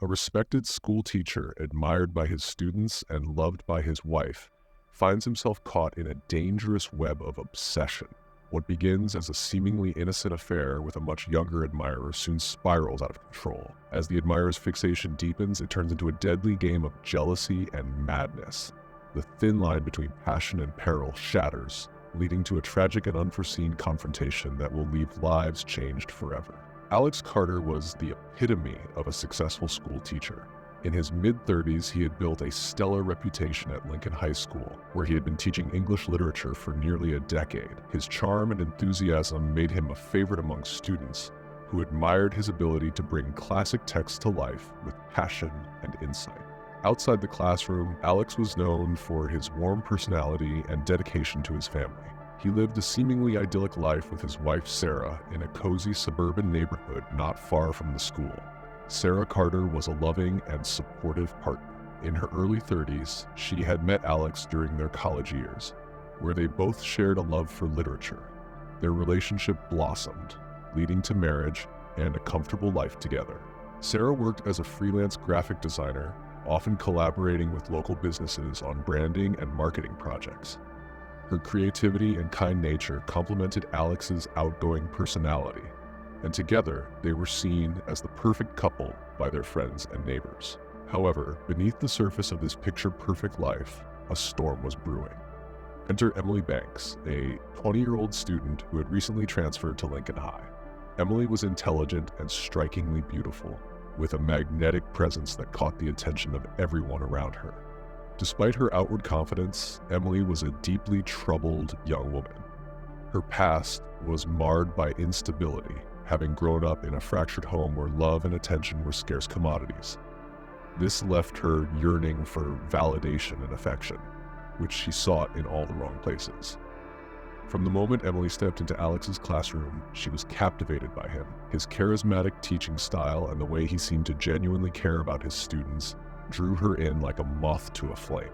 A respected school teacher, admired by his students and loved by his wife, finds himself caught in a dangerous web of obsession. What begins as a seemingly innocent affair with a much younger admirer soon spirals out of control. As the admirer's fixation deepens, it turns into a deadly game of jealousy and madness. The thin line between passion and peril shatters, leading to a tragic and unforeseen confrontation that will leave lives changed forever. Alex Carter was the epitome of a successful school teacher. In his mid-30s, he had built a stellar reputation at Lincoln High School, where he had been teaching English literature for nearly a decade. His charm and enthusiasm made him a favorite among students, who admired his ability to bring classic texts to life with passion and insight. Outside the classroom, Alex was known for his warm personality and dedication to his family. He lived a seemingly idyllic life with his wife Sarah in a cozy suburban neighborhood not far from the school. Sarah Carter was a loving and supportive partner. In her early 30s, she had met Alex during their college years, where they both shared a love for literature. Their relationship blossomed, leading to marriage and a comfortable life together. Sarah worked as a freelance graphic designer, often collaborating with local businesses on branding and marketing projects. Her creativity and kind nature complemented Alex's outgoing personality, and together they were seen as the perfect couple by their friends and neighbors. However, beneath the surface of this picture-perfect life, a storm was brewing. Enter Emily Banks, a 20-year-old student who had recently transferred to Lincoln High. Emily was intelligent and strikingly beautiful, with a magnetic presence that caught the attention of everyone around her. Despite her outward confidence, Emily was a deeply troubled young woman. Her past was marred by instability, having grown up in a fractured home where love and attention were scarce commodities. This left her yearning for validation and affection, which she sought in all the wrong places. From the moment Emily stepped into Alex's classroom, she was captivated by him. His charismatic teaching style and the way he seemed to genuinely care about his students drew her in like a moth to a flame.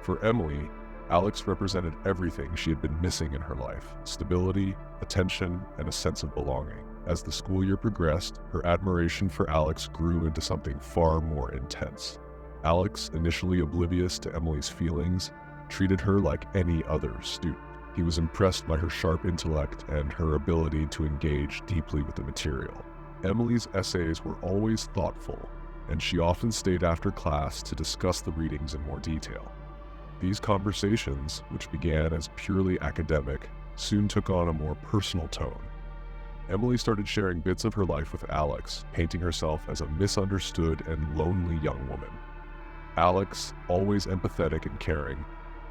For Emily, Alex represented everything she had been missing in her life: stability, attention, and a sense of belonging. As the school year progressed, her admiration for Alex grew into something far more intense. Alex, initially oblivious to Emily's feelings, treated her like any other student. He was impressed by her sharp intellect and her ability to engage deeply with the material. Emily's essays were always thoughtful, and she often stayed after class to discuss the readings in more detail. These conversations, which began as purely academic, soon took on a more personal tone. Emily started sharing bits of her life with Alex, painting herself as a misunderstood and lonely young woman. Alex, always empathetic and caring,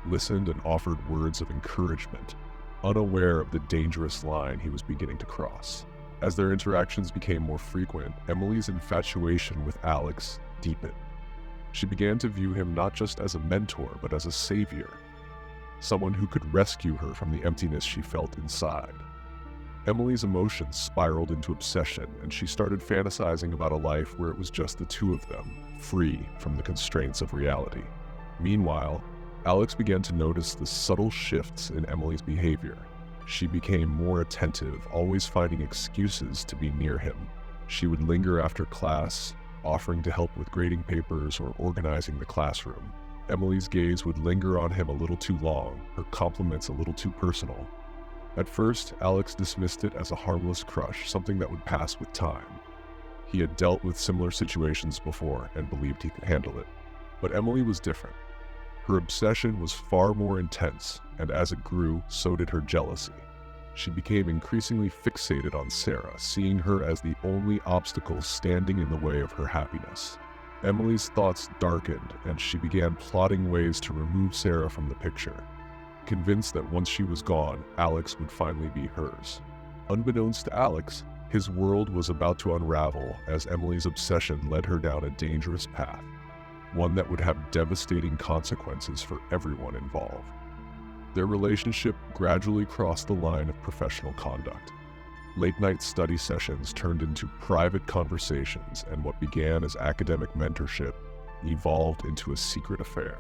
listened and offered words of encouragement, unaware of the dangerous line he was beginning to cross. As their interactions became more frequent, Emily's infatuation with Alex deepened. She began to view him not just as a mentor, but as a savior, someone who could rescue her from the emptiness she felt inside. Emily's emotions spiraled into obsession, and she started fantasizing about a life where it was just the two of them, free from the constraints of reality. Meanwhile, Alex began to notice the subtle shifts in Emily's behavior. She became more attentive, always finding excuses to be near him. She would linger after class, offering to help with grading papers or organizing the classroom. Emily's gaze would linger on him a little too long, her compliments a little too personal. At first, Alex dismissed it as a harmless crush, something that would pass with time. He had dealt with similar situations before and believed he could handle it. But Emily was different. Her obsession was far more intense, and as it grew, so did her jealousy. She became increasingly fixated on Sarah, seeing her as the only obstacle standing in the way of her happiness. Emily's thoughts darkened, and she began plotting ways to remove Sarah from the picture, convinced that once she was gone, Alex would finally be hers. Unbeknownst to Alex, his world was about to unravel as Emily's obsession led her down a dangerous path, one that would have devastating consequences for everyone involved. Their relationship gradually crossed the line of professional conduct. Late-night study sessions turned into private conversations, and what began as academic mentorship evolved into a secret affair.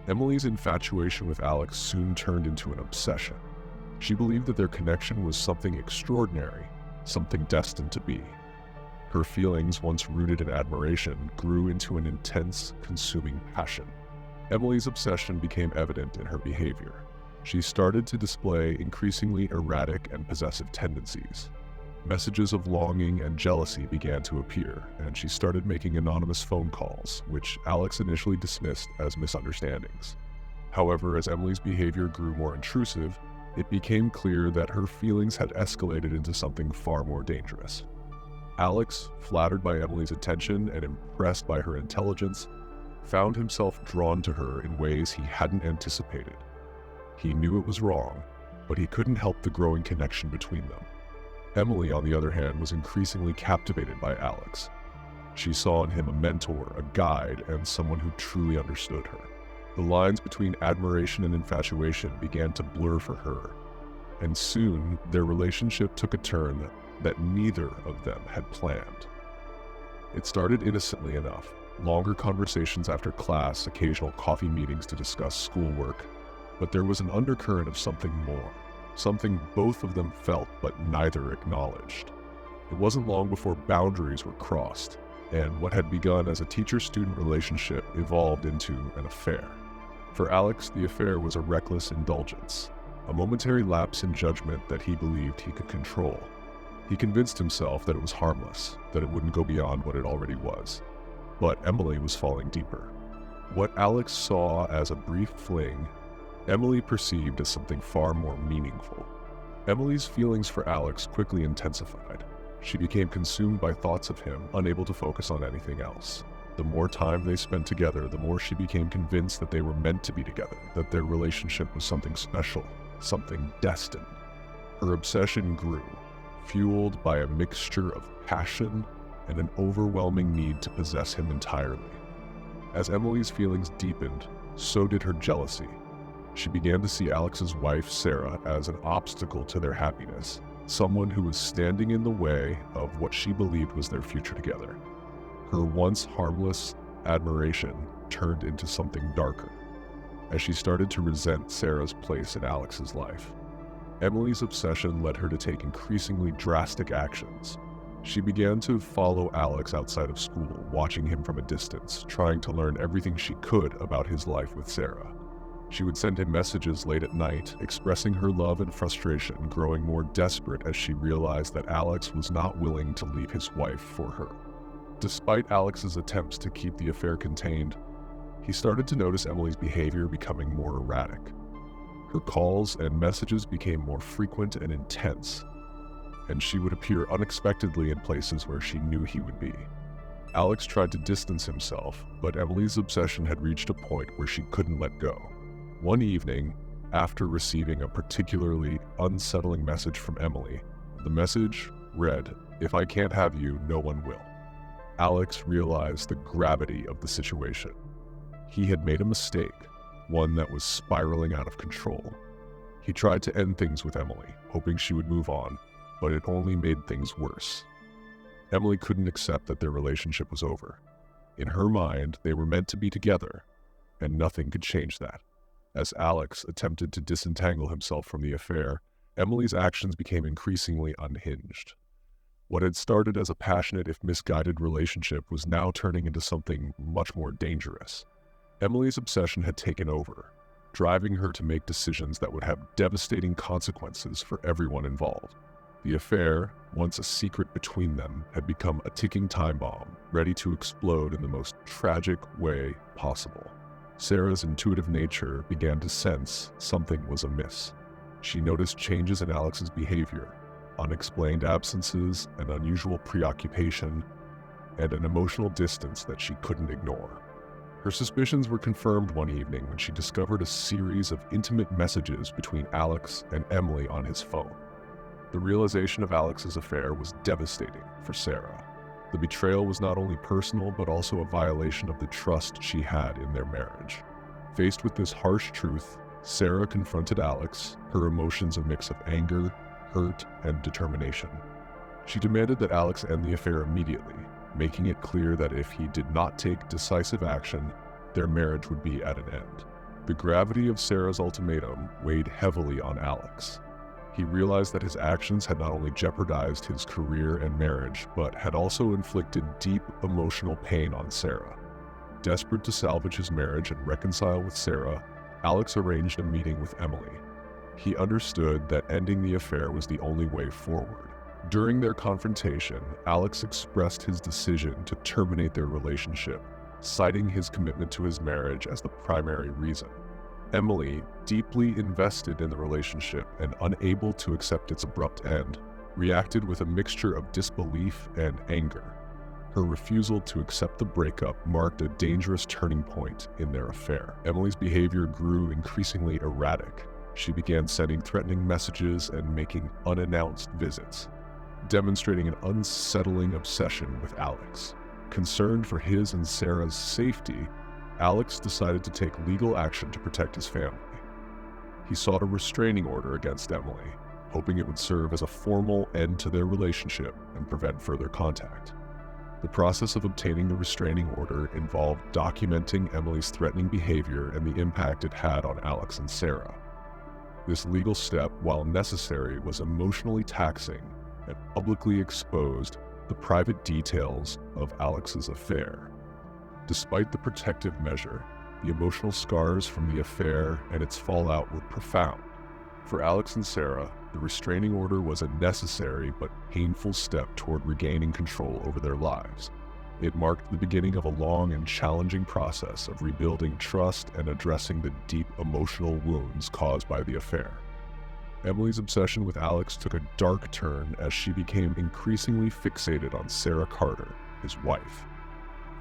Emily's infatuation with Alex soon turned into an obsession. She believed that their connection was something extraordinary, something destined to be. Her feelings, once rooted in admiration, grew into an intense, consuming passion. Emily's obsession became evident in her behavior. She started to display increasingly erratic and possessive tendencies. Messages of longing and jealousy began to appear, and she started making anonymous phone calls, which Alex initially dismissed as misunderstandings. However, as Emily's behavior grew more intrusive, it became clear that her feelings had escalated into something far more dangerous. Alex, flattered by Emily's attention and impressed by her intelligence, found himself drawn to her in ways he hadn't anticipated. He knew it was wrong, but he couldn't help the growing connection between them. Emily, on the other hand, was increasingly captivated by Alex. She saw in him a mentor, a guide, and someone who truly understood her. The lines between admiration and infatuation began to blur for her, and soon their relationship took a turn that neither of them had planned. It started innocently enough: longer conversations after class, occasional coffee meetings to discuss schoolwork, but there was an undercurrent of something more. Something both of them felt but neither acknowledged. It wasn't long before boundaries were crossed, and what had begun as a teacher-student relationship evolved into an affair. For Alex, the affair was a reckless indulgence, a momentary lapse in judgment that he believed he could control. He convinced himself that it was harmless, that it wouldn't go beyond what it already was. But Emily was falling deeper. What Alex saw as a brief fling, Emily perceived as something far more meaningful. Emily's feelings for Alex quickly intensified. She became consumed by thoughts of him, unable to focus on anything else. The more time they spent together, the more she became convinced that they were meant to be together, that their relationship was something special, something destined. Her obsession grew, fueled by a mixture of passion and an overwhelming need to possess him entirely. As Emily's feelings deepened, so did her jealousy. She began to see Alex's wife, Sarah, as an obstacle to their happiness, someone who was standing in the way of what she believed was their future together. Her once harmless admiration turned into something darker, as she started to resent Sarah's place in Alex's life. Emily's obsession led her to take increasingly drastic actions. She began to follow Alex outside of school, watching him from a distance, trying to learn everything she could about his life with Sarah. She would send him messages late at night, expressing her love and frustration, growing more desperate as she realized that Alex was not willing to leave his wife for her. Despite Alex's attempts to keep the affair contained, he started to notice Emily's behavior becoming more erratic. Her calls and messages became more frequent and intense, and she would appear unexpectedly in places where she knew he would be. Alex tried to distance himself, but Emily's obsession had reached a point where she couldn't let go. One evening, after receiving a particularly unsettling message from Emily, the message read, "If I can't have you, no one will." Alex realized the gravity of the situation. He had made a mistake, one that was spiraling out of control. He tried to end things with Emily, hoping she would move on, but it only made things worse. Emily couldn't accept that their relationship was over. In her mind, they were meant to be together, and nothing could change that. As Alex attempted to disentangle himself from the affair, Emily's actions became increasingly unhinged. What had started as a passionate, if misguided, relationship was now turning into something much more dangerous. Emily's obsession had taken over, driving her to make decisions that would have devastating consequences for everyone involved. The affair, once a secret between them, had become a ticking time bomb, ready to explode in the most tragic way possible. Sarah's intuitive nature began to sense something was amiss. She noticed changes in Alex's behavior, unexplained absences, an unusual preoccupation, and an emotional distance that she couldn't ignore. Her suspicions were confirmed one evening when she discovered a series of intimate messages between Alex and Emily on his phone. The realization of Alex's affair was devastating for Sarah. The betrayal was not only personal, but also a violation of the trust she had in their marriage. Faced with this harsh truth, Sarah confronted Alex, her emotions a mix of anger, hurt, and determination. She demanded that Alex end the affair immediately, making it clear that if he did not take decisive action, their marriage would be at an end. The gravity of Sarah's ultimatum weighed heavily on Alex. He realized that his actions had not only jeopardized his career and marriage, but had also inflicted deep emotional pain on Sarah. Desperate to salvage his marriage and reconcile with Sarah, Alex arranged a meeting with Emily. He understood that ending the affair was the only way forward. During their confrontation, Alex expressed his decision to terminate their relationship, citing his commitment to his marriage as the primary reason. Emily, deeply invested in the relationship and unable to accept its abrupt end, reacted with a mixture of disbelief and anger. Her refusal to accept the breakup marked a dangerous turning point in their affair. Emily's behavior grew increasingly erratic. She began sending threatening messages and making unannounced visits, demonstrating an unsettling obsession with Alex. Concerned for his and Sarah's safety, Alex decided to take legal action to protect his family. He sought a restraining order against Emily, hoping it would serve as a formal end to their relationship and prevent further contact. The process of obtaining the restraining order involved documenting Emily's threatening behavior and the impact it had on Alex and Sarah. This legal step, while necessary, was emotionally taxing and publicly exposed the private details of Alex's affair. Despite the protective measure, the emotional scars from the affair and its fallout were profound. For Alex and Sarah, the restraining order was a necessary but painful step toward regaining control over their lives. It marked the beginning of a long and challenging process of rebuilding trust and addressing the deep emotional wounds caused by the affair. Emily's obsession with Alex took a dark turn as she became increasingly fixated on Sarah Carter, his wife.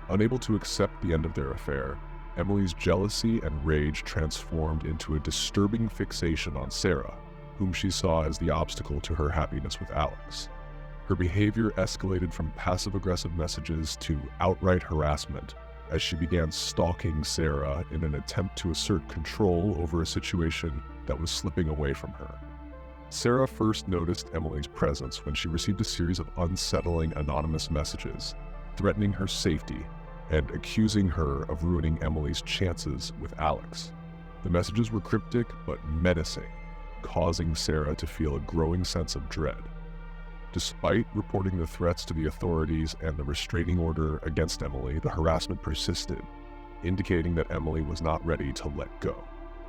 Unable to accept the end of their affair, Emily's jealousy and rage transformed into a disturbing fixation on Sarah, whom she saw as the obstacle to her happiness with Alex. Her behavior escalated from passive-aggressive messages to outright harassment as she began stalking Sarah in an attempt to assert control over a situation that was slipping away from her. Sarah first noticed Emily's presence when she received a series of unsettling anonymous messages, threatening her safety and accusing her of ruining Emily's chances with Alex. The messages were cryptic but menacing, causing Sarah to feel a growing sense of dread. Despite reporting the threats to the authorities and the restraining order against Emily, the harassment persisted, indicating that Emily was not ready to let go.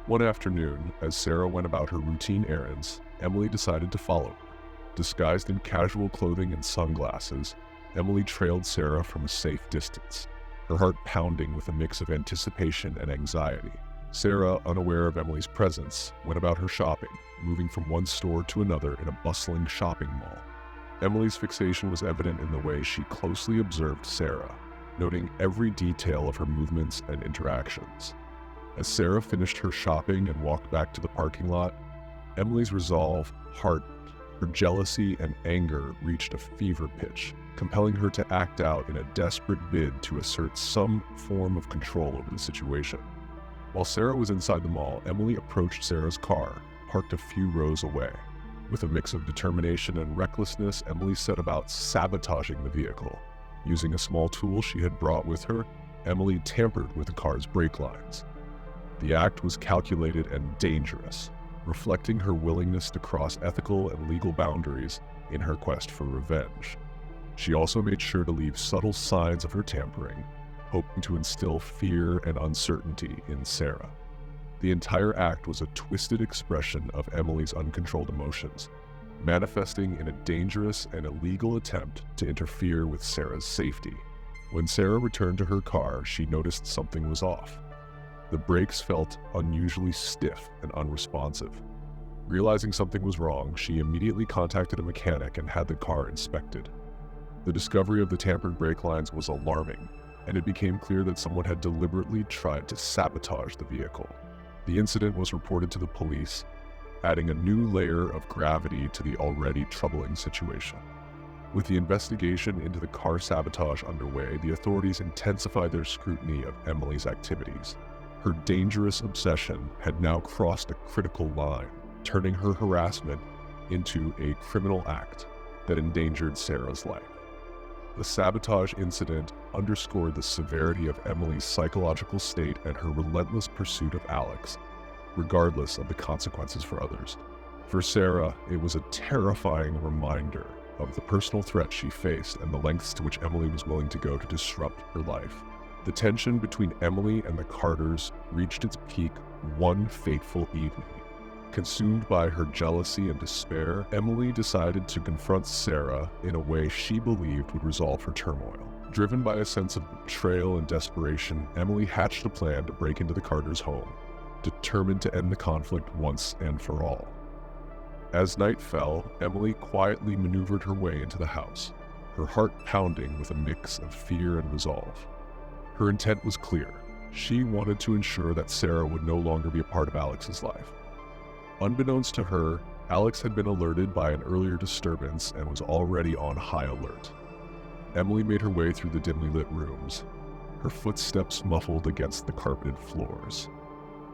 One afternoon, as Sarah went about her routine errands, Emily decided to follow her. Disguised in casual clothing and sunglasses, Emily trailed Sarah from a safe distance, her heart pounding with a mix of anticipation and anxiety. Sarah, unaware of Emily's presence, went about her shopping, moving from one store to another in a bustling shopping mall. Emily's fixation was evident in the way she closely observed Sarah, noting every detail of her movements and interactions. As Sarah finished her shopping and walked back to the parking lot, Emily's resolve hardened. Her jealousy and anger reached a fever pitch, compelling her to act out in a desperate bid to assert some form of control over the situation. While Sarah was inside the mall, Emily approached Sarah's car, parked a few rows away. With a mix of determination and recklessness, Emily set about sabotaging the vehicle. Using a small tool she had brought with her, Emily tampered with the car's brake lines. The act was calculated and dangerous, reflecting her willingness to cross ethical and legal boundaries in her quest for revenge. She also made sure to leave subtle signs of her tampering, hoping to instill fear and uncertainty in Sarah. The entire act was a twisted expression of Emily's uncontrolled emotions, manifesting in a dangerous and illegal attempt to interfere with Sarah's safety. When Sarah returned to her car, she noticed something was off. The brakes felt unusually stiff and unresponsive. Realizing something was wrong, she immediately contacted a mechanic and had the car inspected. The discovery of the tampered brake lines was alarming, and it became clear that someone had deliberately tried to sabotage the vehicle. The incident was reported to the police, adding a new layer of gravity to the already troubling situation. With the investigation into the car sabotage underway, the authorities intensified their scrutiny of Emily's activities. Her dangerous obsession had now crossed a critical line, turning her harassment into a criminal act that endangered Sarah's life. The sabotage incident underscored the severity of Emily's psychological state and her relentless pursuit of Alex, regardless of the consequences for others. For Sarah, it was a terrifying reminder of the personal threat she faced and the lengths to which Emily was willing to go to disrupt her life. The tension between Emily and the Carters reached its peak one fateful evening. Consumed by her jealousy and despair, Emily decided to confront Sarah in a way she believed would resolve her turmoil. Driven by a sense of betrayal and desperation, Emily hatched a plan to break into the Carters' home, determined to end the conflict once and for all. As night fell, Emily quietly maneuvered her way into the house, her heart pounding with a mix of fear and resolve. Her intent was clear. She wanted to ensure that Sarah would no longer be a part of Alex's life. Unbeknownst to her, Alex had been alerted by an earlier disturbance and was already on high alert. Emily made her way through the dimly lit rooms, her footsteps muffled against the carpeted floors.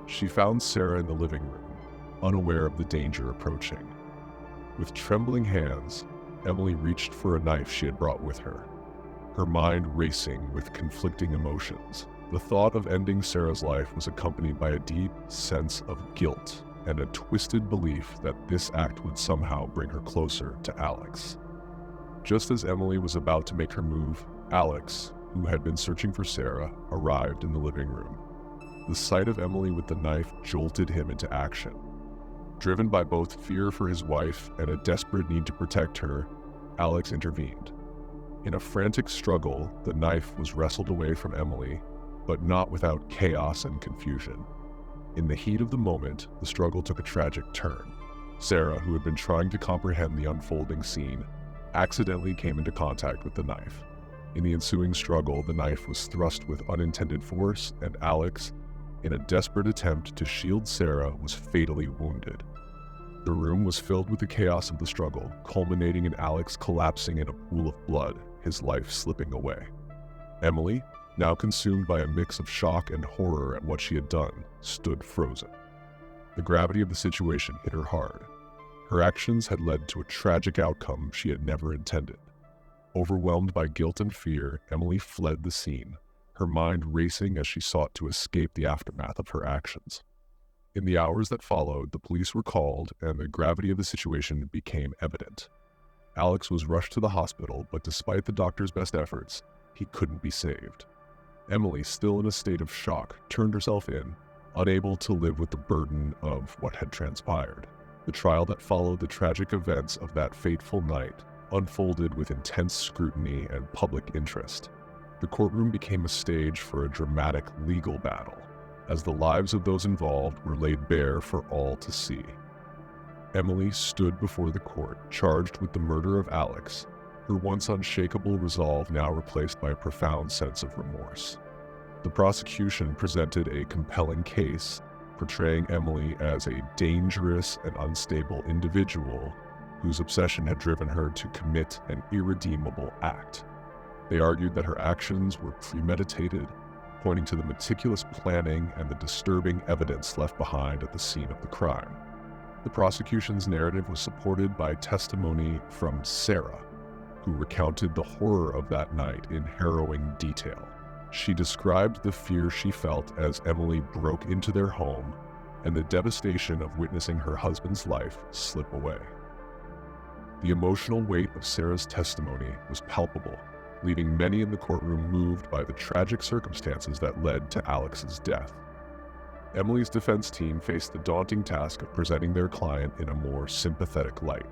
She found Sarah in the living room, unaware of the danger approaching. With trembling hands, Emily reached for a knife she had brought with her, her mind racing with conflicting emotions. The thought of ending Sarah's life was accompanied by a deep sense of guilt and a twisted belief that this act would somehow bring her closer to Alex. Just as Emily was about to make her move, Alex, who had been searching for Sarah, arrived in the living room. The sight of Emily with the knife jolted him into action. Driven by both fear for his wife and a desperate need to protect her, Alex intervened. In a frantic struggle, the knife was wrestled away from Emily, but not without chaos and confusion. In the heat of the moment, the struggle took a tragic turn. Sarah, who had been trying to comprehend the unfolding scene, accidentally came into contact with the knife. In the ensuing struggle, the knife was thrust with unintended force, and Alex, in a desperate attempt to shield Sarah, was fatally wounded. The room was filled with the chaos of the struggle, culminating in Alex collapsing in a pool of blood, his life slipping away. Emily, now consumed by a mix of shock and horror at what she had done, stood frozen. The gravity of the situation hit her hard. Her actions had led to a tragic outcome she had never intended. Overwhelmed by guilt and fear, Emily fled the scene, her mind racing as she sought to escape the aftermath of her actions. In the hours that followed, the police were called and the gravity of the situation became evident. Alex was rushed to the hospital, but despite the doctor's best efforts, he couldn't be saved. Emily, still in a state of shock, turned herself in, unable to live with the burden of what had transpired. The trial that followed the tragic events of that fateful night unfolded with intense scrutiny and public interest. The courtroom became a stage for a dramatic legal battle, as the lives of those involved were laid bare for all to see. Emily stood before the court, charged with the murder of Alex, her once unshakable resolve now replaced by a profound sense of remorse. The prosecution presented a compelling case, portraying Emily as a dangerous and unstable individual whose obsession had driven her to commit an irredeemable act. They argued that her actions were premeditated, pointing to the meticulous planning and the disturbing evidence left behind at the scene of the crime. The prosecution's narrative was supported by testimony from Sarah, who recounted the horror of that night in harrowing detail. She described the fear she felt as Emily broke into their home and the devastation of witnessing her husband's life slip away. The emotional weight of Sarah's testimony was palpable, leaving many in the courtroom moved by the tragic circumstances that led to Alex's death. Emily's defense team faced the daunting task of presenting their client in a more sympathetic light.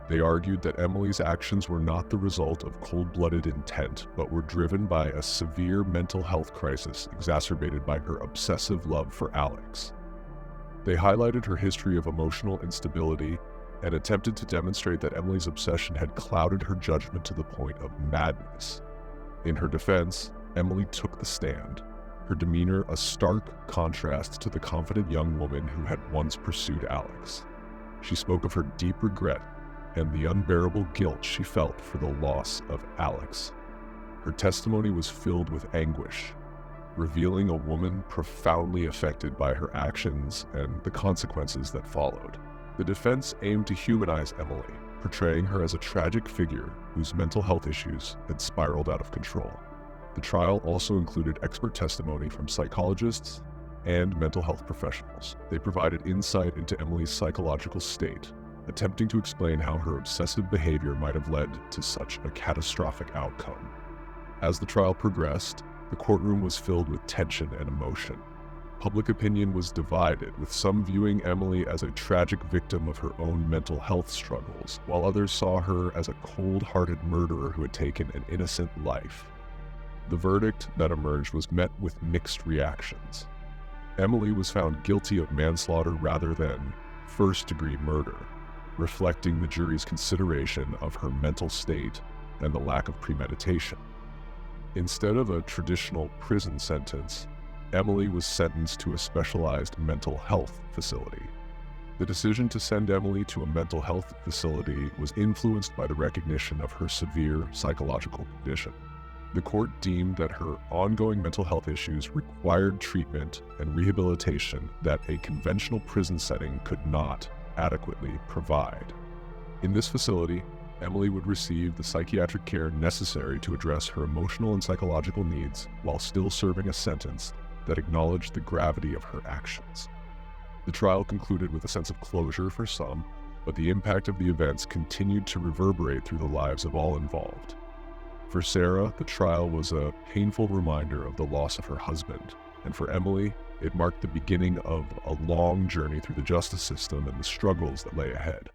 They argued that Emily's actions were not the result of cold-blooded intent, but were driven by a severe mental health crisis exacerbated by her obsessive love for Alex. They highlighted her history of emotional instability and attempted to demonstrate that Emily's obsession had clouded her judgment to the point of madness. In her defense, Emily took the stand, her demeanor a stark contrast to the confident young woman who had once pursued Alex. She spoke of her deep regret and the unbearable guilt she felt for the loss of Alex. Her testimony was filled with anguish, revealing a woman profoundly affected by her actions and the consequences that followed. The defense aimed to humanize Emily, portraying her as a tragic figure whose mental health issues had spiraled out of control. The trial also included expert testimony from psychologists, and mental health professionals. They provided insight into Emily's psychological state, attempting to explain how her obsessive behavior might have led to such a catastrophic outcome. As the trial progressed, the courtroom was filled with tension and emotion. Public opinion was divided, with some viewing Emily as a tragic victim of her own mental health struggles, while others saw her as a cold-hearted murderer who had taken an innocent life. The verdict that emerged was met with mixed reactions. Emily was found guilty of manslaughter rather than first-degree murder, reflecting the jury's consideration of her mental state and the lack of premeditation. Instead of a traditional prison sentence, Emily was sentenced to a specialized mental health facility. The decision to send Emily to a mental health facility was influenced by the recognition of her severe psychological condition. The court deemed that her ongoing mental health issues required treatment and rehabilitation that a conventional prison setting could not adequately provide. In this facility, Emily would receive the psychiatric care necessary to address her emotional and psychological needs while still serving a sentence that acknowledged the gravity of her actions. The trial concluded with a sense of closure for some, but the impact of the events continued to reverberate through the lives of all involved. For Sarah, the trial was a painful reminder of the loss of her husband, and for Emily, it marked the beginning of a long journey through the justice system and the struggles that lay ahead.